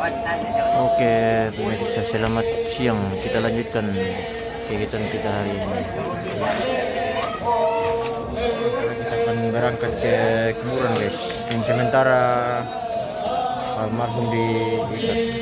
Oke, pemirsa, selamat siang. Kita lanjutkan kegiatan kita hari ini. Kita akan berangkat ke kuburan, guys. Yang sementara almarhum diikat.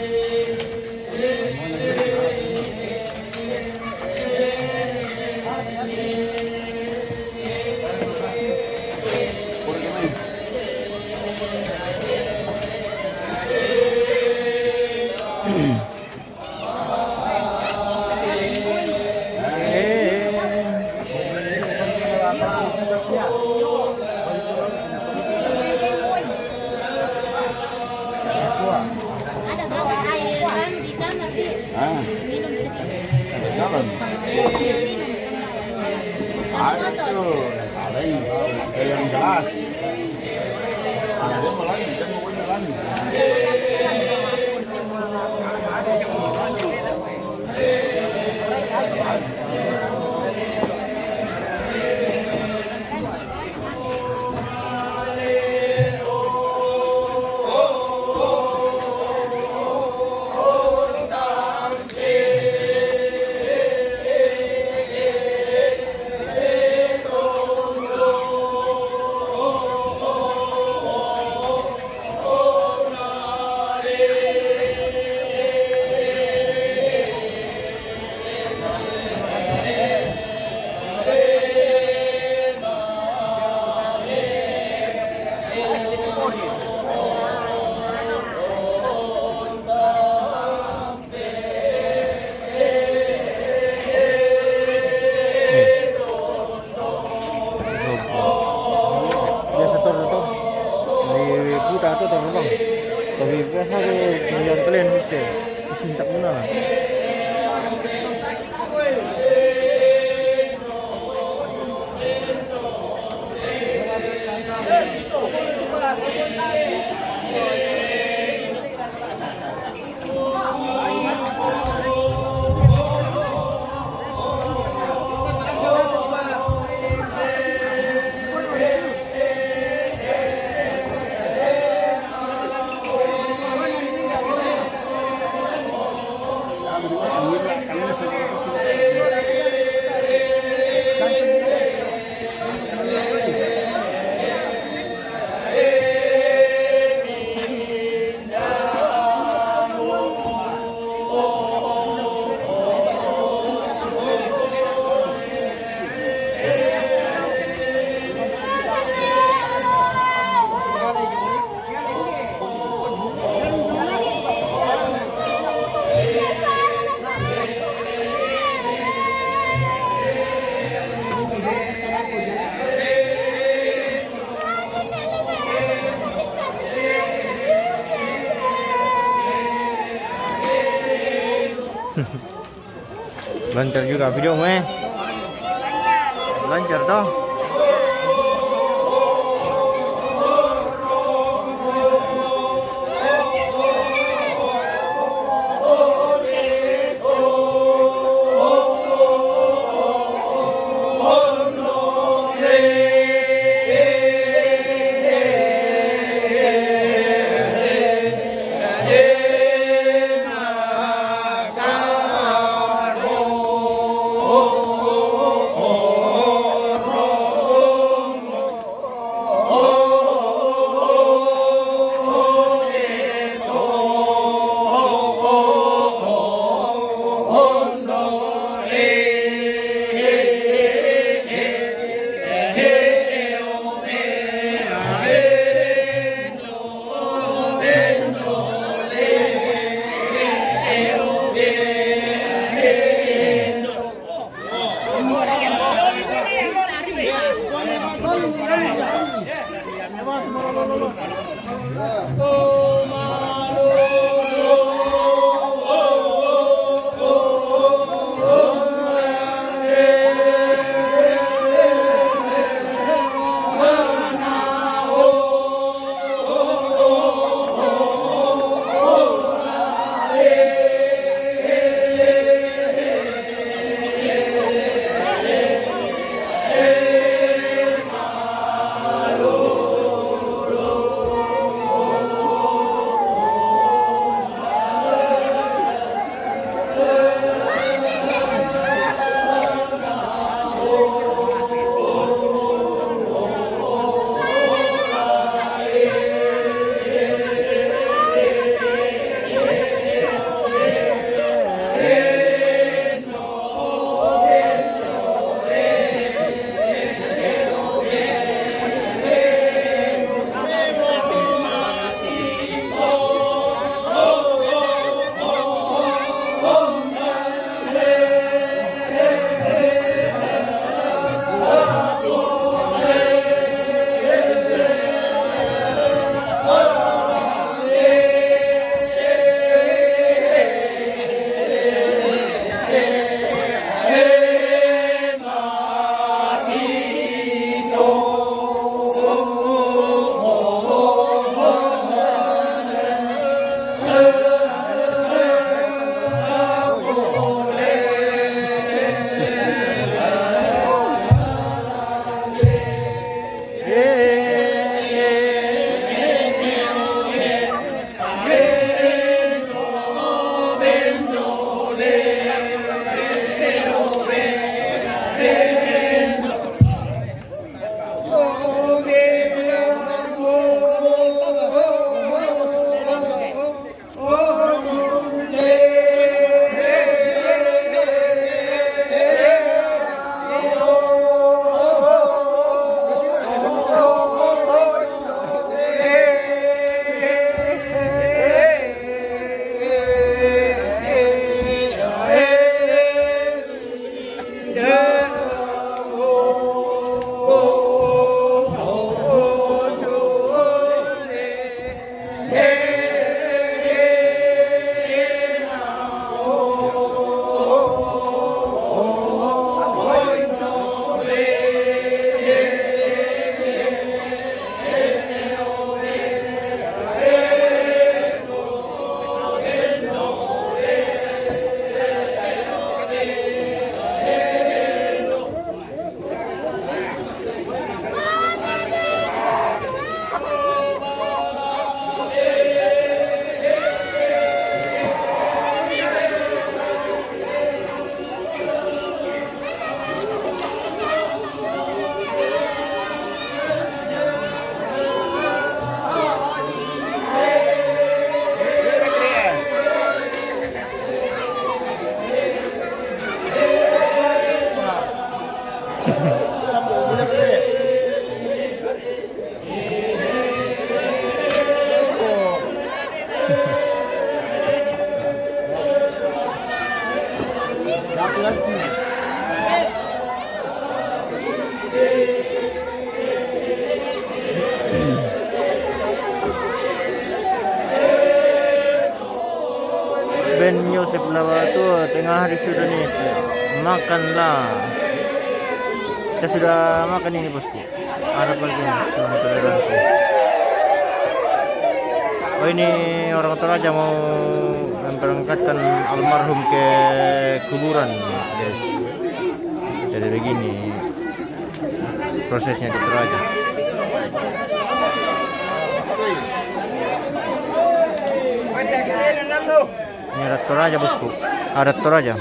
Ada tuh, ada yang jelas. Ada mulai, bisa mau jalan. Atau terbang, tapi biasa tu yang kalian mesti sintak mana? Lancar juga video meh. Lancar toh. Ben Yosef Lawa itu tengah hari sudah nih. Makanlah. Kita sudah makan ini bosku. Harap lagi cuma toleransi. Oh ini orang Toraja mau memberangkatkan almarhum ke kuburan, guys. Jadi begini prosesnya di Toraja. Ini adat Toraja bosku, adat Toraja.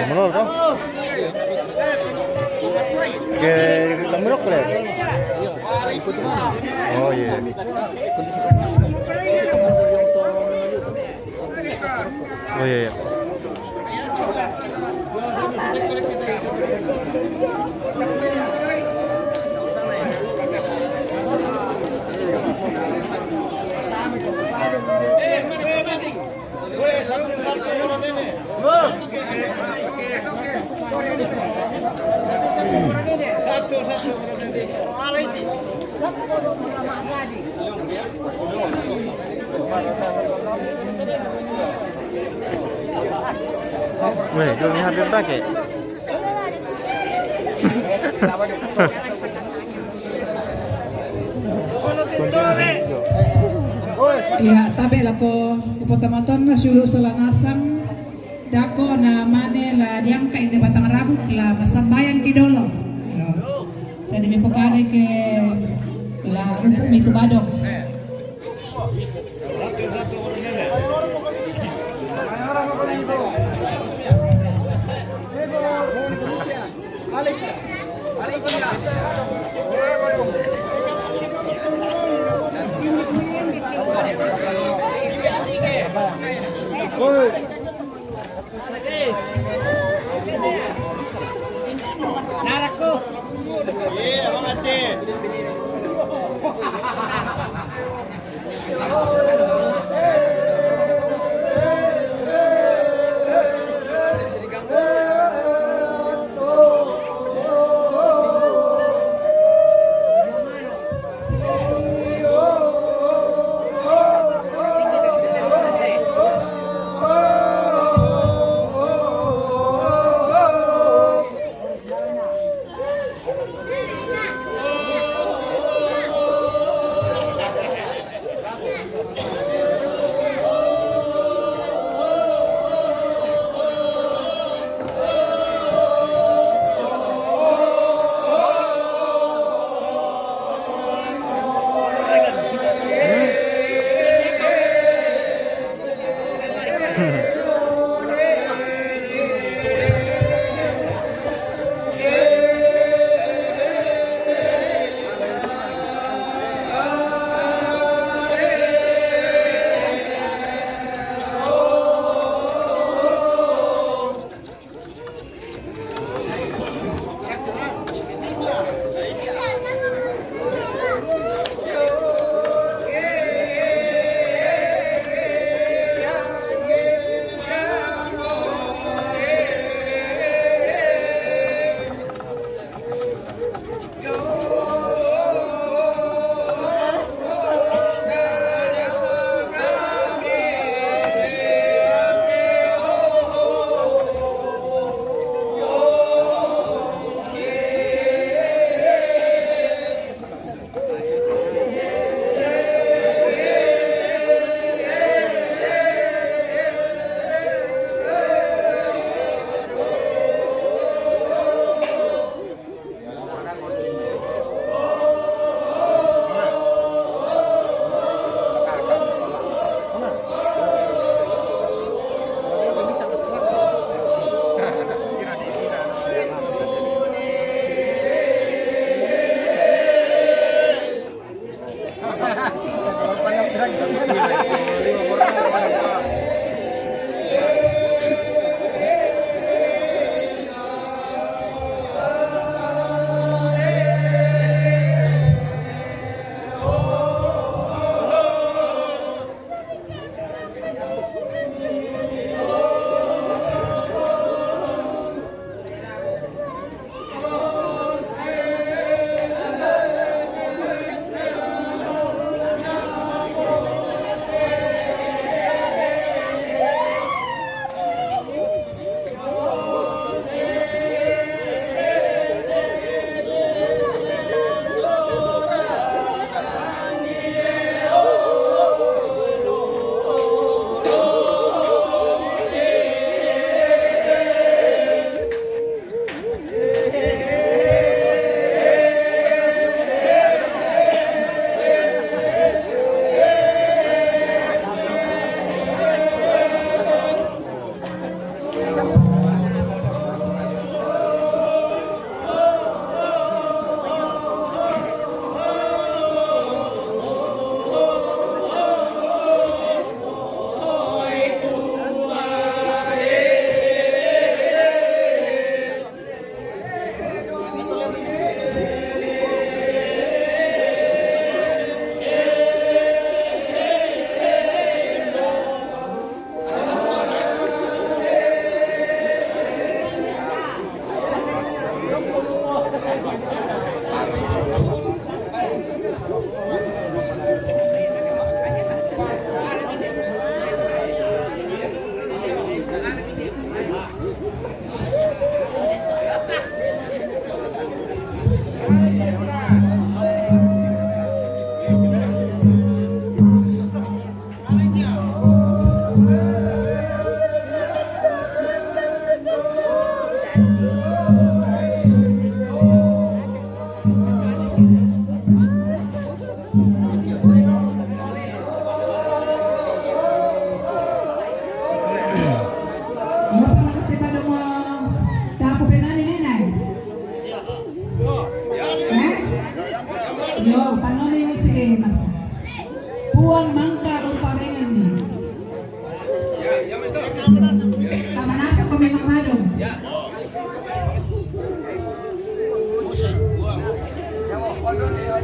Menurut kan? Ke Lamunok le. Oh iya. Oh iya. Iya. Weh, belum habis pakai. Ya, tabe lako kupotamanton na sulu salanasang dako na mane la diang kay de batang ragut la masambayan kidolo. Jadi mi pokare ke la mi tubadok. Naraku. Iya, Bang Aceh.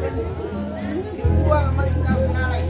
Buang mereka nalai.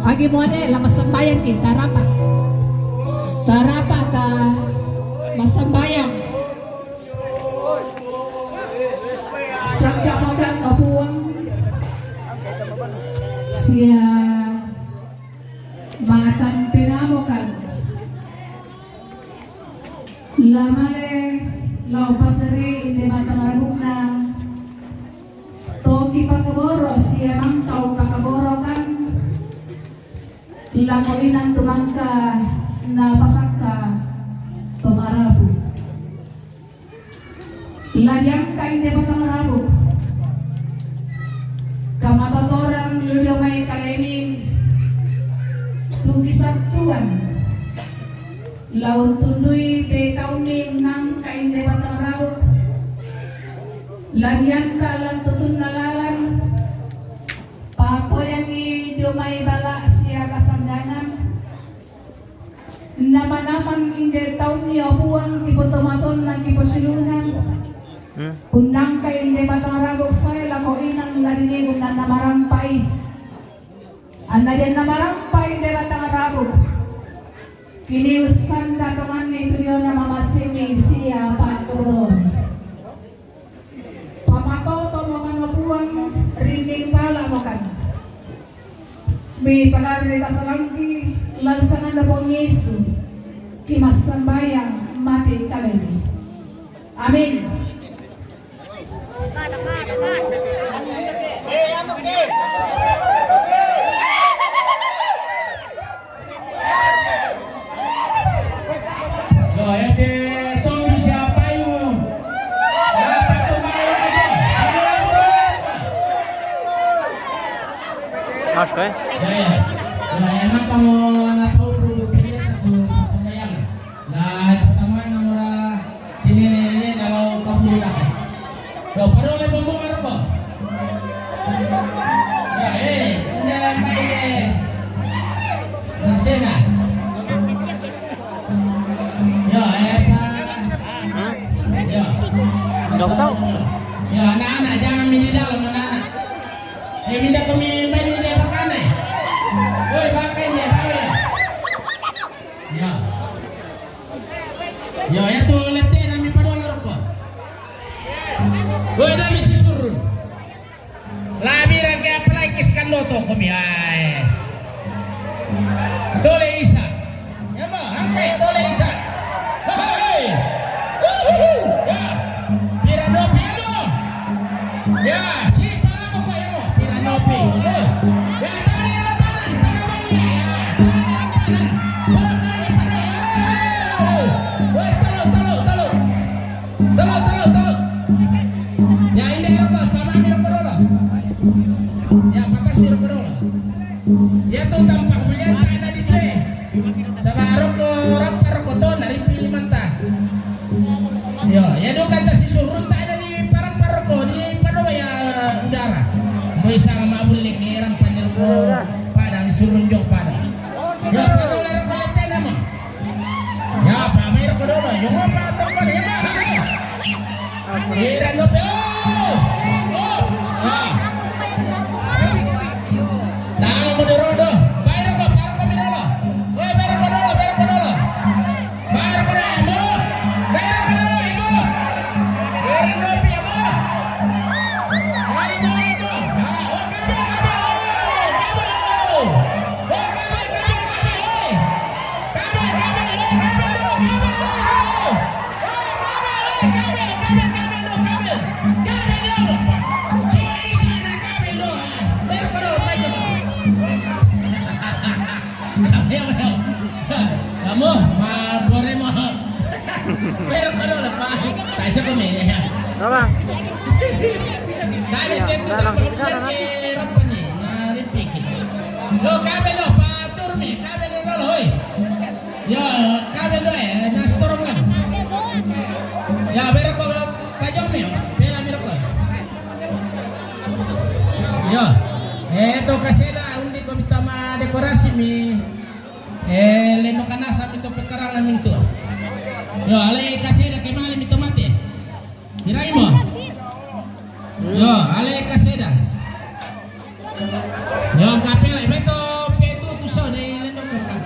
Agi mo la masambayan ki tarapat. Tarapat masambayan. Sakya modang kapuang. Siya matan pinamokan. Lamare lau pasari inde matang raguna. Toki pakaboro siya mangkau pakaboro kan. Lakoinan tumangka na pasaka tumarabu. Layang kain de patangarabu. Kamatotoran luliyo may kalenin tugisat tuan. Lawan tunduy te taunin nang kain de patangarabu. Lagyan talang tutun nalalan. Patoyang idumay bala siya kasangganan. Naman hindi taon niya buwang tipotomaton ng tiposilunan. Undang kay hindi matangaragok sa'yo lako inang larinig na namarampay. Anayan namarampay hindi matangaragok. Kiniusan katungan nito yun na mamasimi siya paturon. Pamatoto mo kan mabuwang rinig pala mo kan. May palari ka sa langki, lansangan na po Yesu, kimasambayang mati kalemi. Amin. Mas kay? Enak kamu ngapain pilih atau sembayang. Nah pertama yang murah sini kalau kamu dah. Lo baru le bombong apa? Ya anda main nasena. Ya ya. Enggak tahu. Ya anak-anak jangan main di dalam anak-anak. Minta kami main di belakang. Woi pakai dia, pakai. Ya. Ya, ya tu letih nami padolar apa? Woi nami sisur. Lami ragi apa lagi kiskan loto kami ay. Dole Isa. Ya mah, angkai Dole Isa. Hei. Ya. Piranopi ano? Ya, si palamo pa yo. Piranopi. Ya tadi lapanan para bangya. Ya tadi lapanan. tahu. Ya ini rokok, pamami rokok dulu. Ya patas di rokok dulu. Ya tuh tampak melihat tak ada di tray. Sama rokok, rokok tuh dari pilih mantah. Ya do kata si surun tak ada di parang paroko di pano ya udara. Mo isang mabuli kay ram panil ko pada di surun jong pada. Ya pano la ko letena mo. Ya pa may ko do yung apa to ko ya ba. Ira no pe. Tama mo do rodo. Bayro ko para ko minolo. Oy bayro ko dolo. Bayro ko na mo. Bayro ko dolo. Kamu, boleh mau? Pero kalau lepas, tak bisa kemana ya? Apa? Nah ini itu tak perlu ke rapanya, ngarit pikir. Lo kabel lo, patur mi, kabel lo hoi. Ya, kabel lo nas torong kan. Ya, bero ko pajong mi, pela mi ko. Ya, itu kasih dah undi ko bitama dekorasi mi. Leno kana sa ito pekarangan minto. Yo, alay kasi da kay malim ito mati. Hiray mo. Yo, alay kasi da. Yo, ang kapela ito peto tuso de leno ka.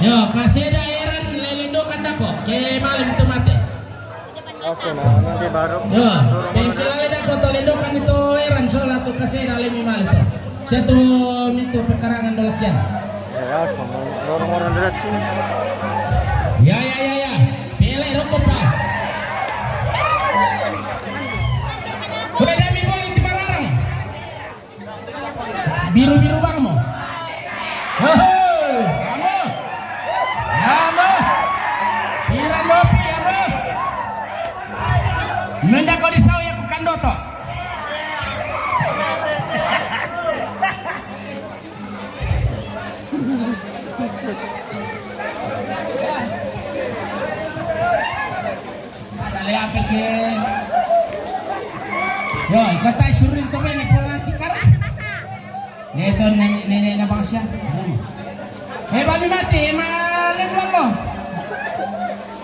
Yo, kasi da eran lelendo kandako kay malim ito mati. Oke, nah nanti baru. Yo, pengkilala da ko to lendo kan ito eran sola to kasi da alay mi mal ito. Satu mintu pekarangan dolakyan. Ya, sama orang-orang derat sini. Ya. Pele rokok pa. Udah dami boy itu barang. Biru-biru bang mo. Kamu. Piran dopi kamu. Nenda kau disau ya ku kandoto. Apa ke? Yo, kata suruh itu bene polati kara. Neto nenek na bangsa. Babi mati, malen lo.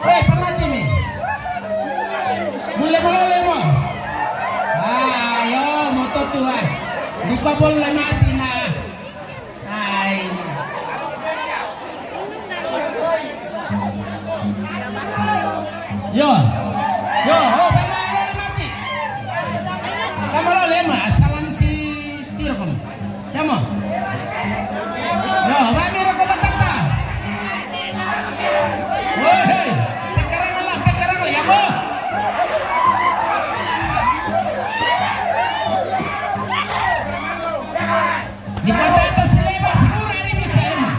Pamati mi. Boleh mo. Ayo, moto tuan. Di pa boleh mati na. Ay. Yo, pamalo mati. Pamalo lema, asalan si tiro kamu. Kamu. Yo, bamiro ko batata. Woi, pekarang ya mo. Di batata si lema siguro ari bisa mo.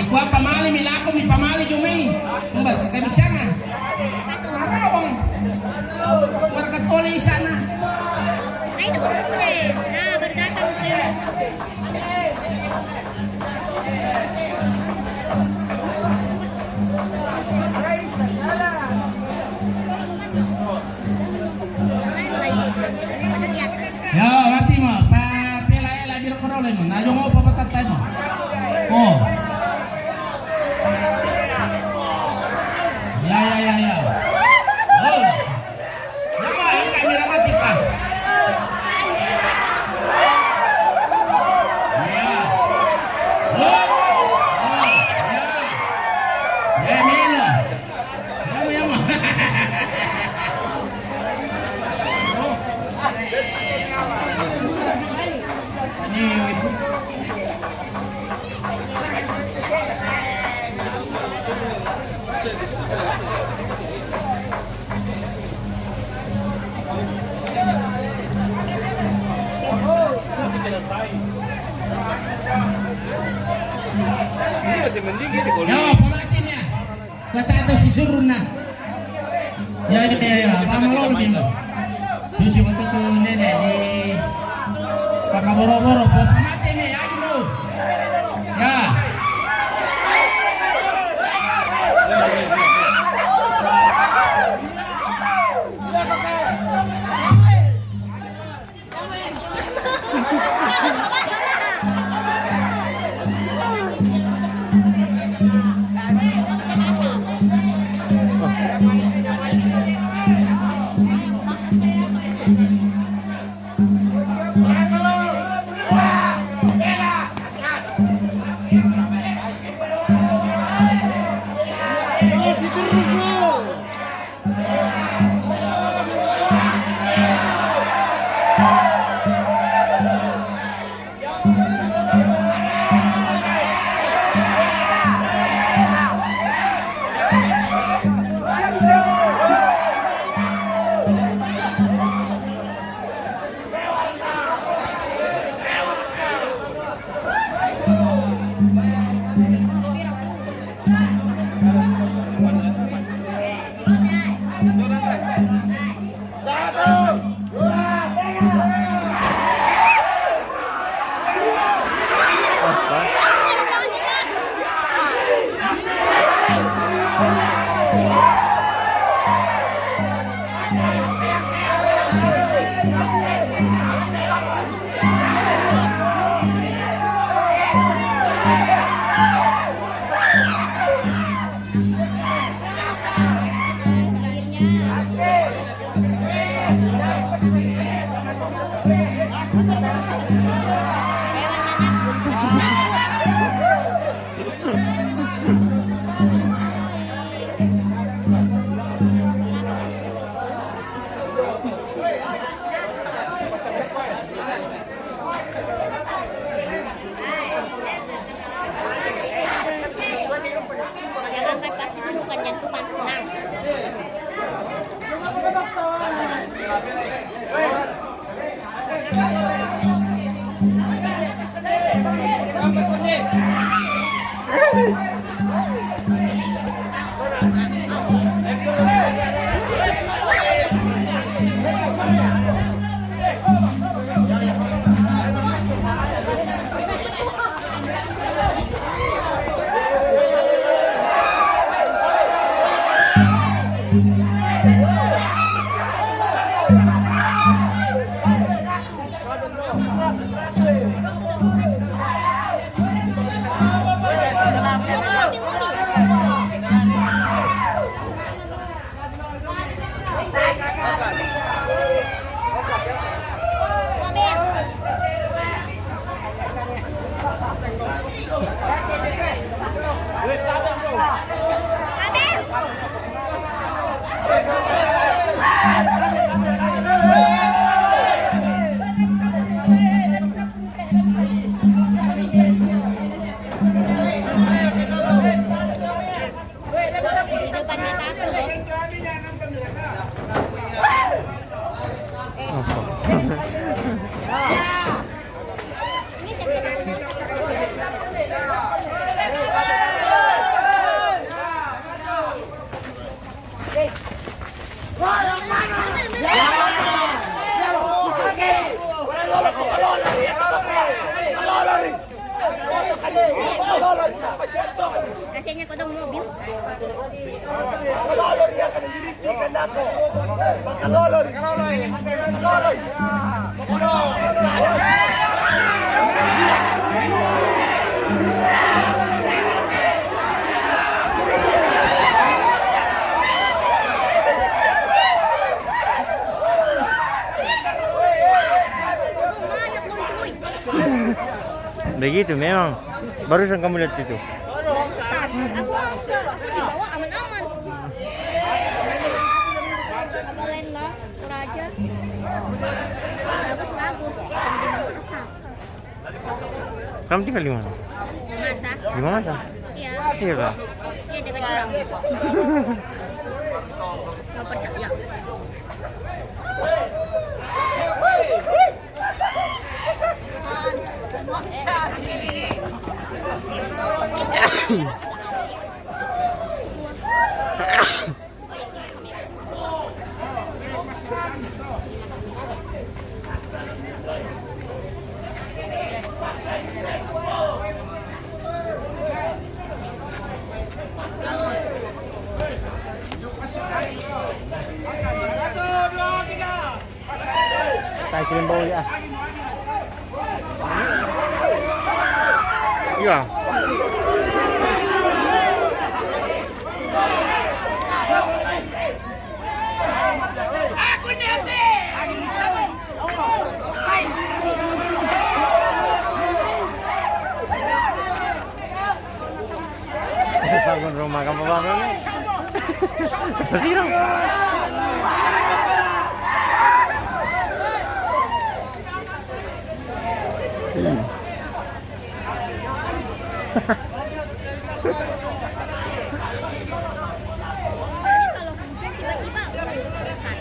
Gua pamali milako mi pamali jumi. Mbak kakak bisa na. Marawang. Warga tole sana. Nah itu baru punya. Nah baru datang ke. Ya, mati mo. Pela biro korole mo. Nayo mo papatatay mo. Oh. Ya. Oh. Nama ini kamera mati. kata itu si Suruna. Ya, apa malol gitu. Terus si waktu itu nenek di pakai boro-boro, mati nih, ayo lu. Ya. Yang angkat pasti itu bukan jantungan senang. Kasihannya kodong mobil. Begitu memang. Barusan kamu lihat itu. Aku dibawa aman-aman. Kemarin lah, Toraja. Bagus-bagus. Asal. Kamu tinggal di mana? Masa? Di Mamasa? Iya. Iya kah? Iya, dekat jurang. Gak percaya. Tak kirim bau ya. Iya. Bangun rumah kamu bangun. Sirang. Ini kalau hujan tiba-tiba udah selesai.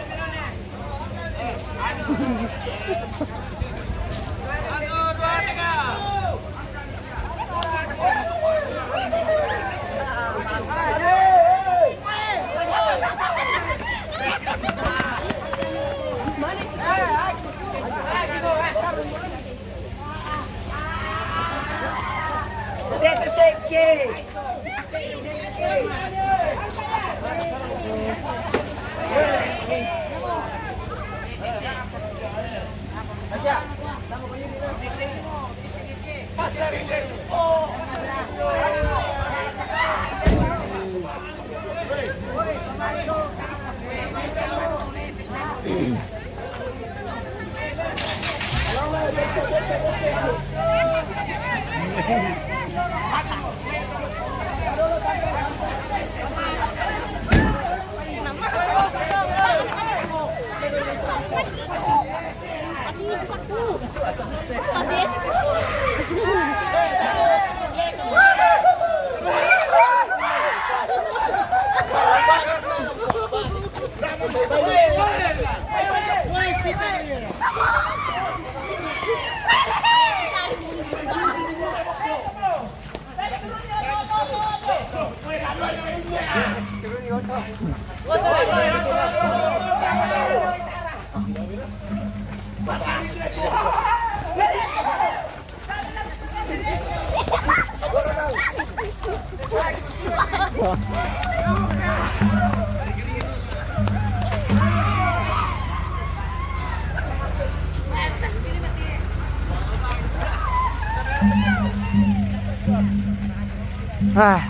Ah.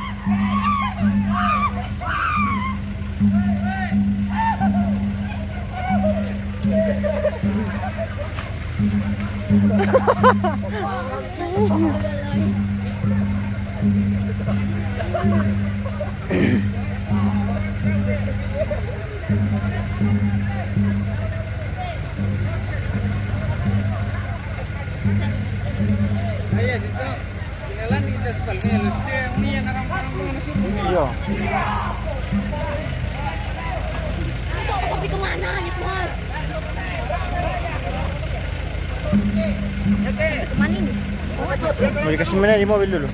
Iya. Tapi kemana ya Pak? Kemana ini? Mau dikasih mana di mobil dulu?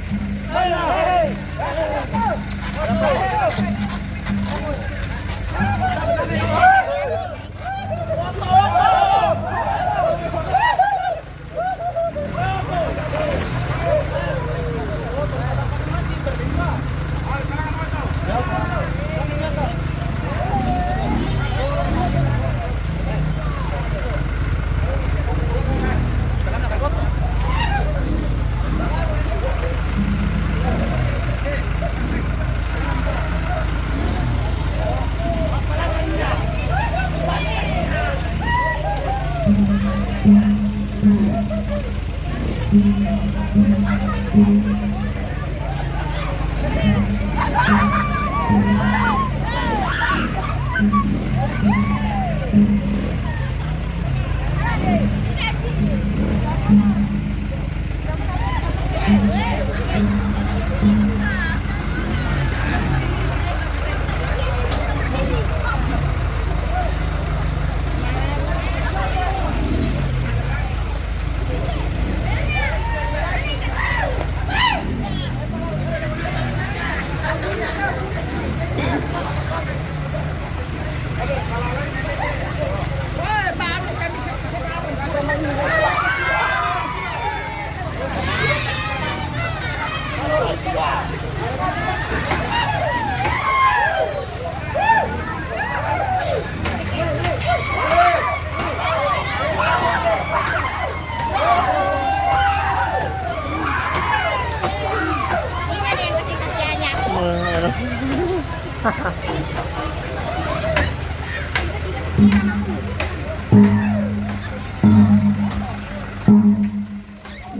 siram aku.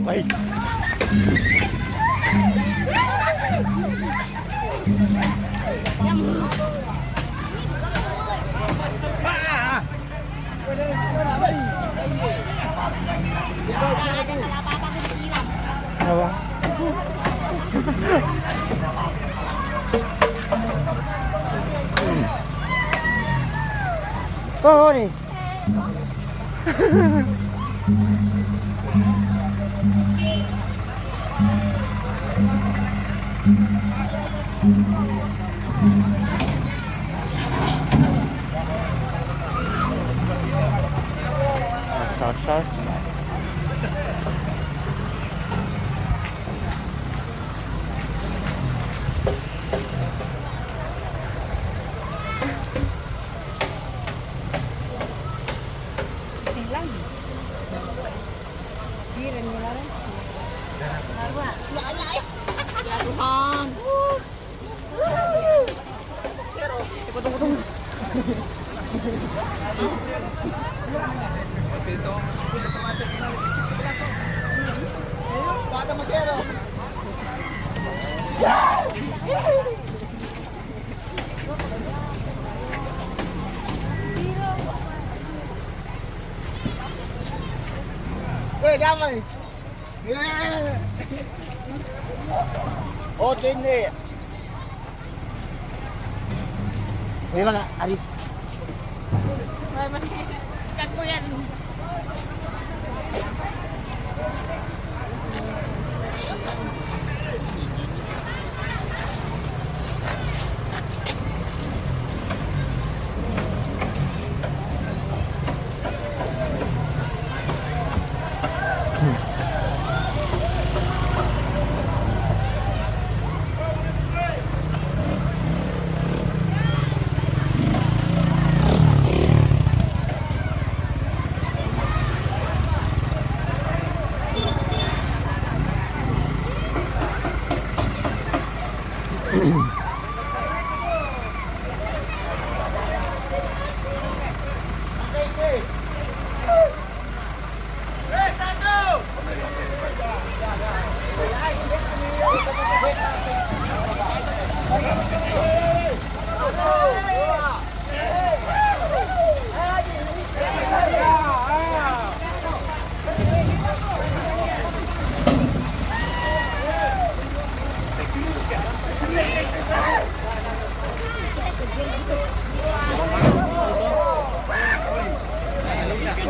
Baik. Apa-apa aku disiram. Apa? Oh, nih. Sas. Ya Tuhan. Bata masyero. Weh, damai. Oh, ini. Ini mana? Adik. Kaku yan.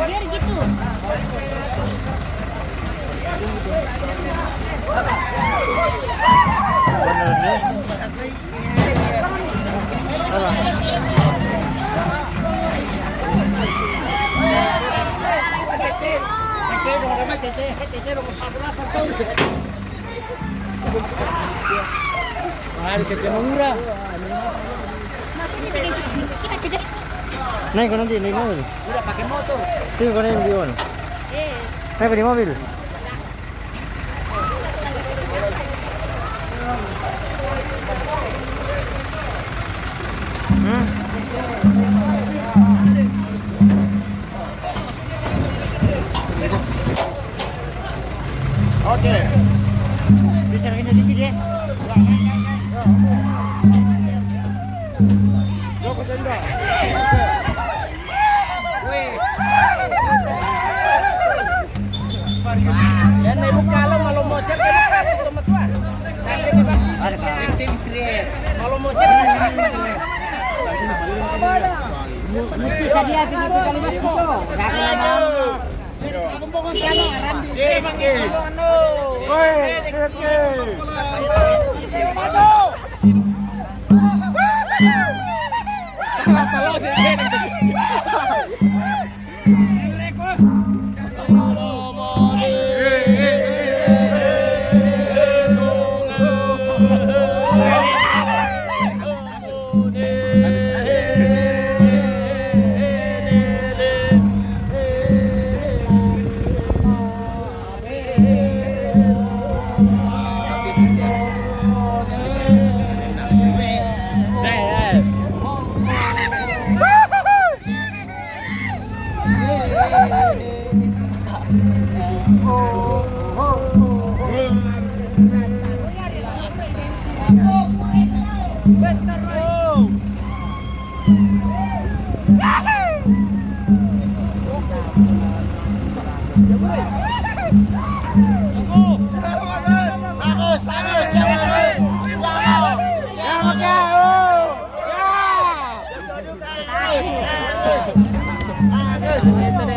Biar gitu. Bener nih. Naik ko nanti, naik mobil. Udah pakai motor. Sino ko na yung biyon? Eh, Naik ko di mobil. Oke. Bisa lagi di sini. Joko tenda. Weh. Yan may bukalo malumosir ka na ito matwa. Kasi di ba? Tim create. Malumosir. Mesti sadia tinggi kali masuk to. Gagawin. Ako po kung saan Randy. Ano? Woi,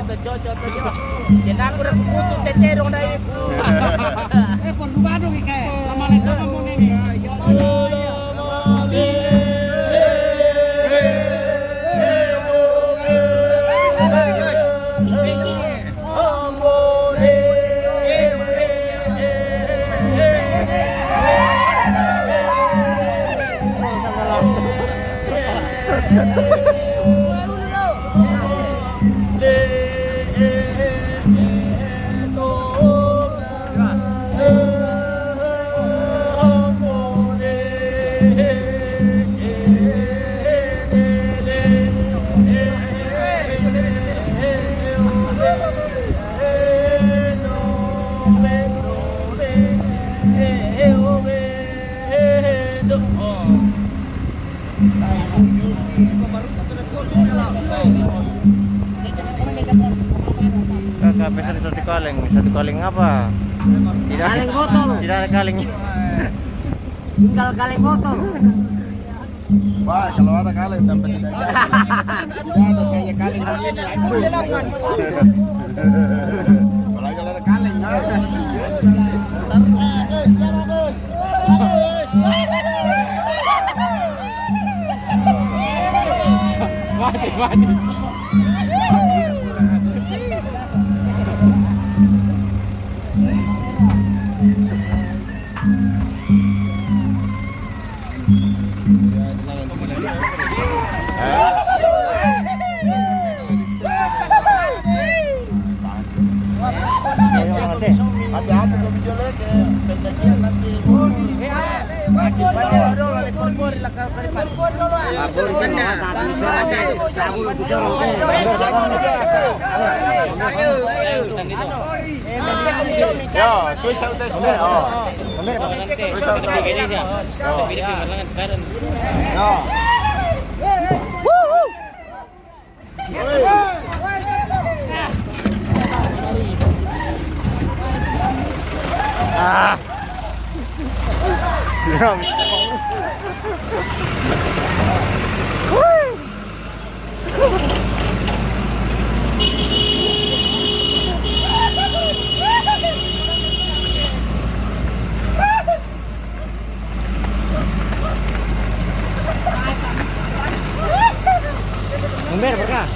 Ito, Jojo. Yan ako rin putong teterong na ito. Pon bumado kay lamalay ka mo ni. Kakak satu kaleng apa? Tidak Kaleng botol. Tidak ada kaleng. Tinggal kaleng botol. Wah, kalau ada kaleng tapi tidak ada. Tidak ada saya kaleng begini hancur. Kalau ada kaleng, Mati. hati-hati kalau video lagi, penjajian nanti. Yo, tu saya udah sudah. Oh. Ah. Member berkah.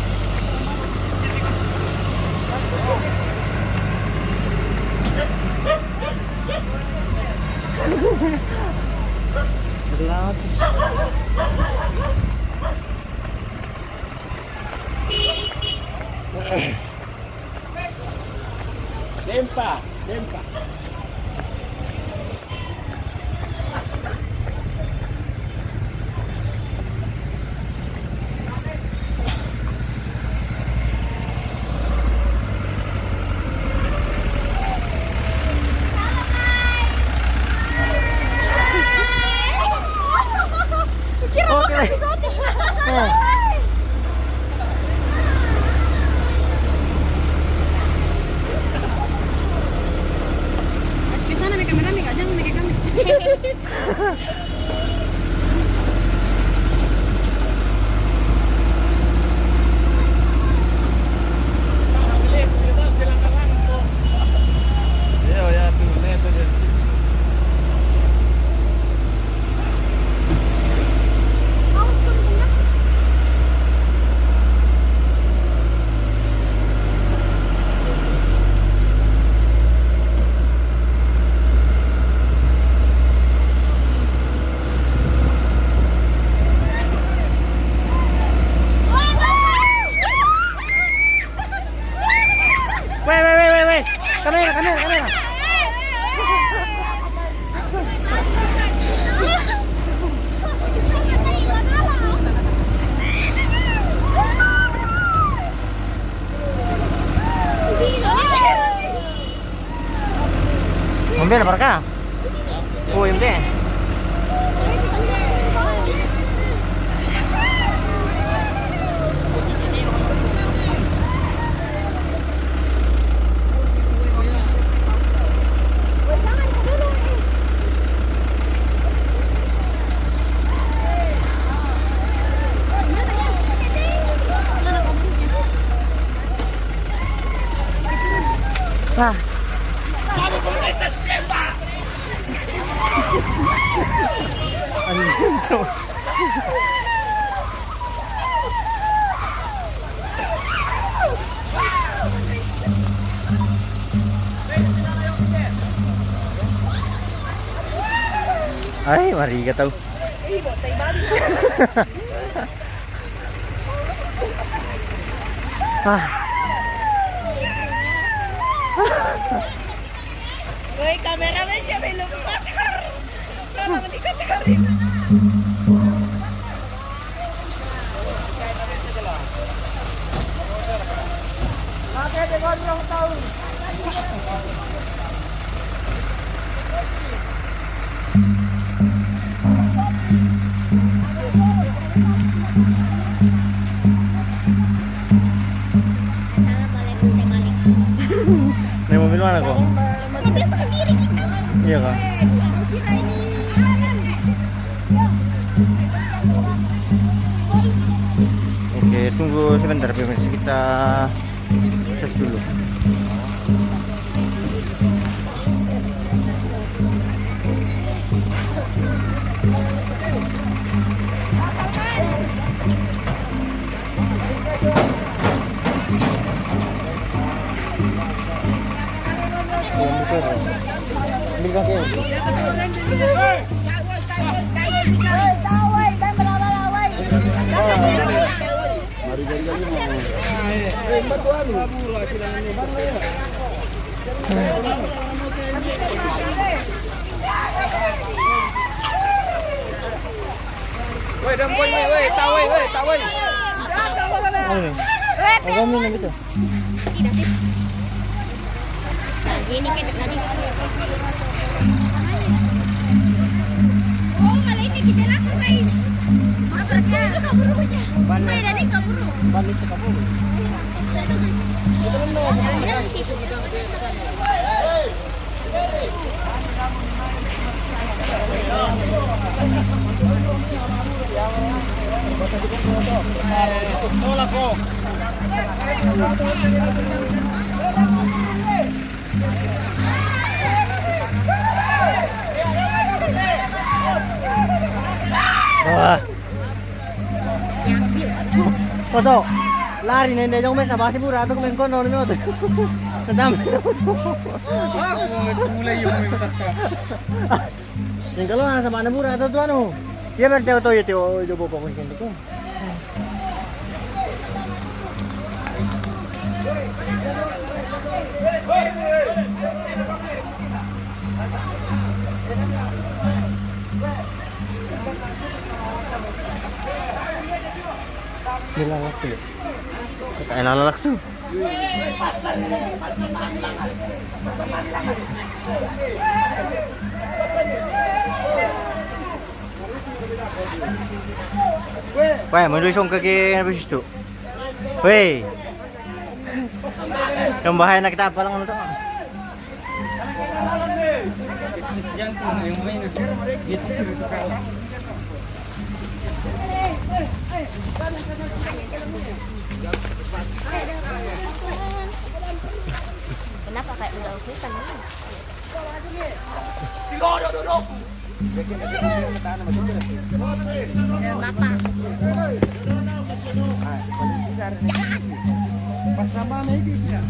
Dempa. Wait. Kamera. Member berkah. Oh, ini. Ah. Anjing tuh. Ay, mari ka tahu. Ah. Woi, kameramen siya may lumpat. Kalau dikatarin. Assalamualaikum Teh Malik. Naik mobil mana kok? Mobil sendiri kita. Iya kak. Kita ini. Oke, tunggu sebentar pemirsa, kita ses dulu. Ambil kaki. Woi, dampoy woi, tawai woi, tawai. Ano nih? Agak minum itu. Tidak sih. Ini kan tadi. Oh, malah ini kita laku guys. Maksudnya itu kabur aja. Mainan ini kabur. Balik ke kamu. Jalan di situ. Hola, kok. Wah. Kosong. Lari nenek jong mesa basi pura atau kemen kono nih tuh. Sedam. Aku mulai yung Yang kalau nasa mana pura atau tuh anu. Dia berteo tuh ya teo coba pokoknya gitu. Nilalak tuh. Kayak lalak tuh. Weh, mau dulu kaki habis itu. Weh. Yang bahaya nak kita apa lang ano to? bisnis jantung yang main gitu sih. Kenapa kayak udah hutan? Bapak. Pas sama maybe ya.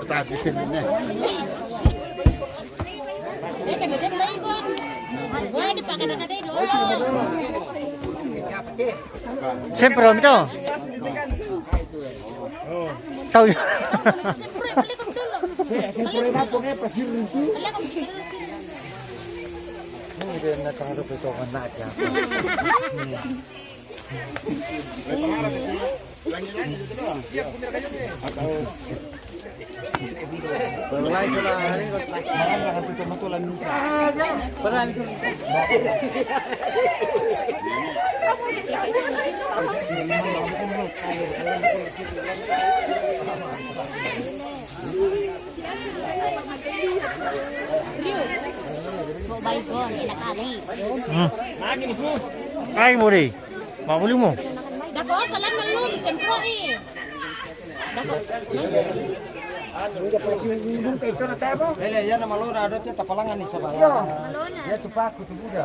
Betah di sini nih. Siyempre, ito. Tahu ya. Siyempre na po ngayon, pasir ito. Hindi na tayo ito kan natin. Lagi-lagi gitu doang. Balai sila hari ko marang ka ito matulan minsan. Marami ko. Ay mo rin. Mabuli mo. Dako, kalang nalung, sempro eh. Dako. Lele yan na malona ada ti tapalangan ni sa bala. Malona. Ya tupaku tu buda.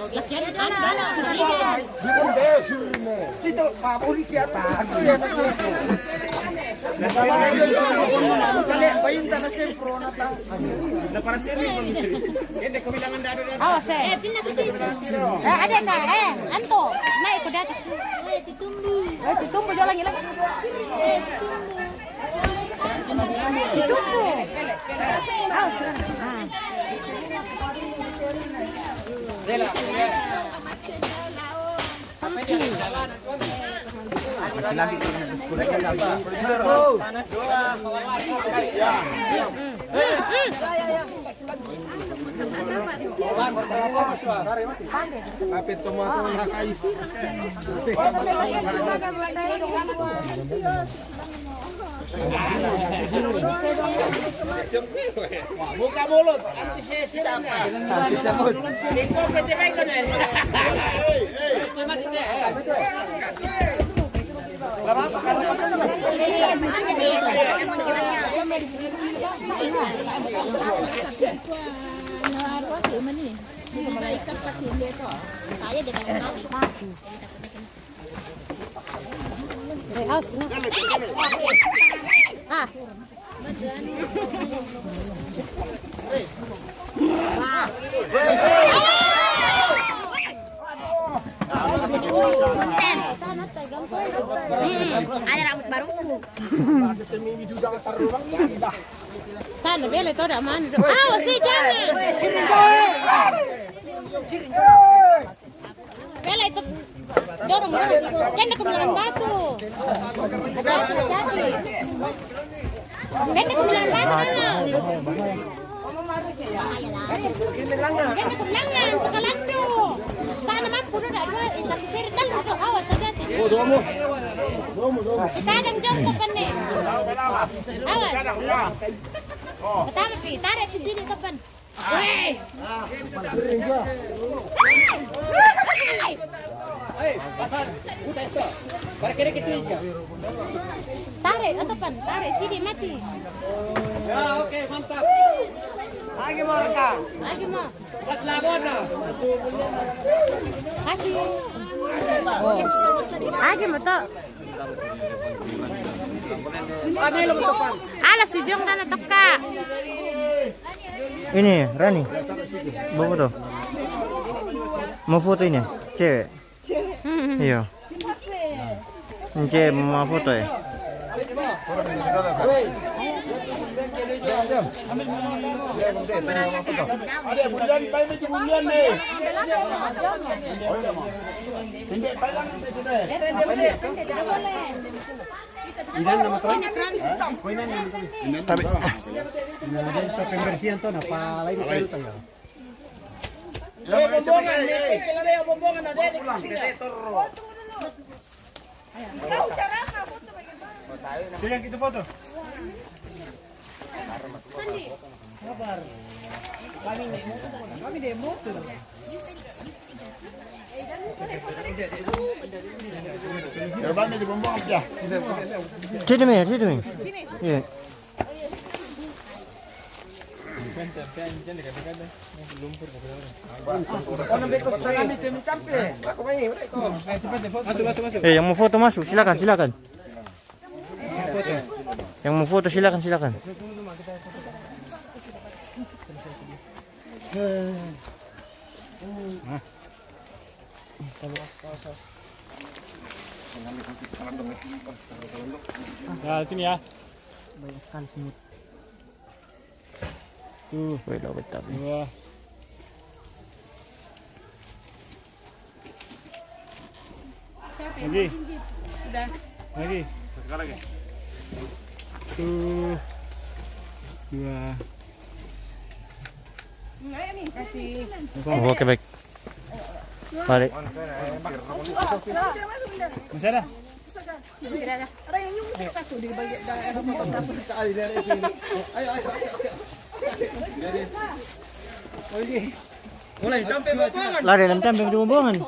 Lakyan kan bala. Sige. Sipun deh, sini. Cito mabuli ki ata. Ako yan na sempro. Kali bayunta na sempro na ta. Awas eh. Ada na anto. Naik ko dati. Titumbu. Titumbu jalan ilang. Titumbu. Awas. Kapit tomato na kais. Buka mulut, antisesi apa? Iko pwede ba ito na? Ada rambut baruku. Tanda bela itu ada mana? Awas sih jangan. Bela itu dorong. Jangan kemudian batu. Hati-hati. Jangan kemudian batu. Jangan kemudian pekalandu. Tanam mampu dah. Tapi seri dalam tu awas hati-hati. Kita ada yang jauh kapan nih? Awas. Pertama pi, tarik di sini kapan? Woi. Tarik atau pan? Tarik sini mati. Ya, oke, mantap. Lagi mau rekam. Lagi mau. Buat labon na. Kasih. Oh. Lagi mau tak? Alas si Jong na nataka. Ini Rani. Bawa foto. Mau foto ini? Cewek. Iya. Ini cewek mau foto ya. Ada bulan, bay macam bulan ni. Hindi, bay lang natin today. Ilan naman to? Kuinan naman to. Tabi. Ito pembersihan to na palay na kayo tayo. Silang kita foto. Kami demo. Terbang di bumbung aja. Sini mi. Iya. Yang mau foto masuk, silakan. Yang mau foto silakan. Ya, sini ya. Banyak sekali semut. Tuh, Wait, tapi. dua. Lagi. Sudah. Lagi. Sekali lagi. Tuh. Dua. Oh, oke baik. Balik. Masih ada? Mulai sampai bumbungan. Lari dalam sampai di bumbungan.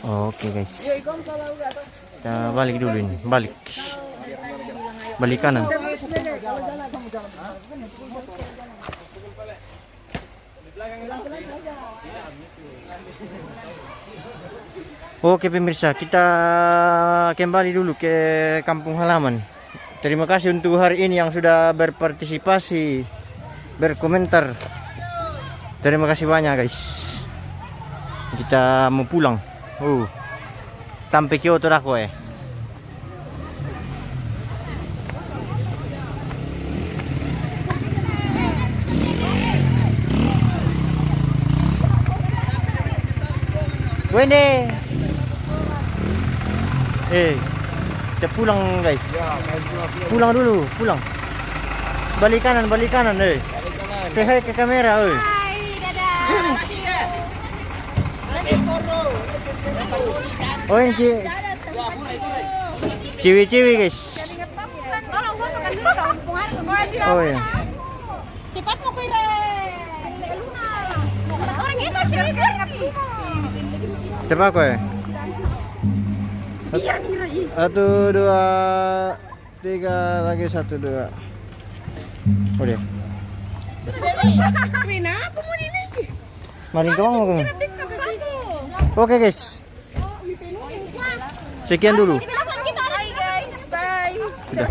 Oke guys. Kita balik dulu ini. Balik kanan. Oke pemirsa, kita kembali dulu ke kampung halaman. Terima kasih untuk hari ini yang sudah berpartisipasi, berkomentar. Terima kasih banyak guys. Kita mau pulang. Sampai Kyoto aku ya. Wende. Kita pulang guys. Pulang dulu. Balik kanan. Say hi ke kamera. Hai, dadah. Oh ini ciwi guys. Tolong fotokan dulu kampung aku. Oh ya. Cepat mau kira. Orang itu sih Coba aku ya. 1, 2, 3 lagi 1, 2. Udah. Kenapa mau ini? Mari doang aku. Oke guys. Sekian dulu. Kita guys. Bye. Udah.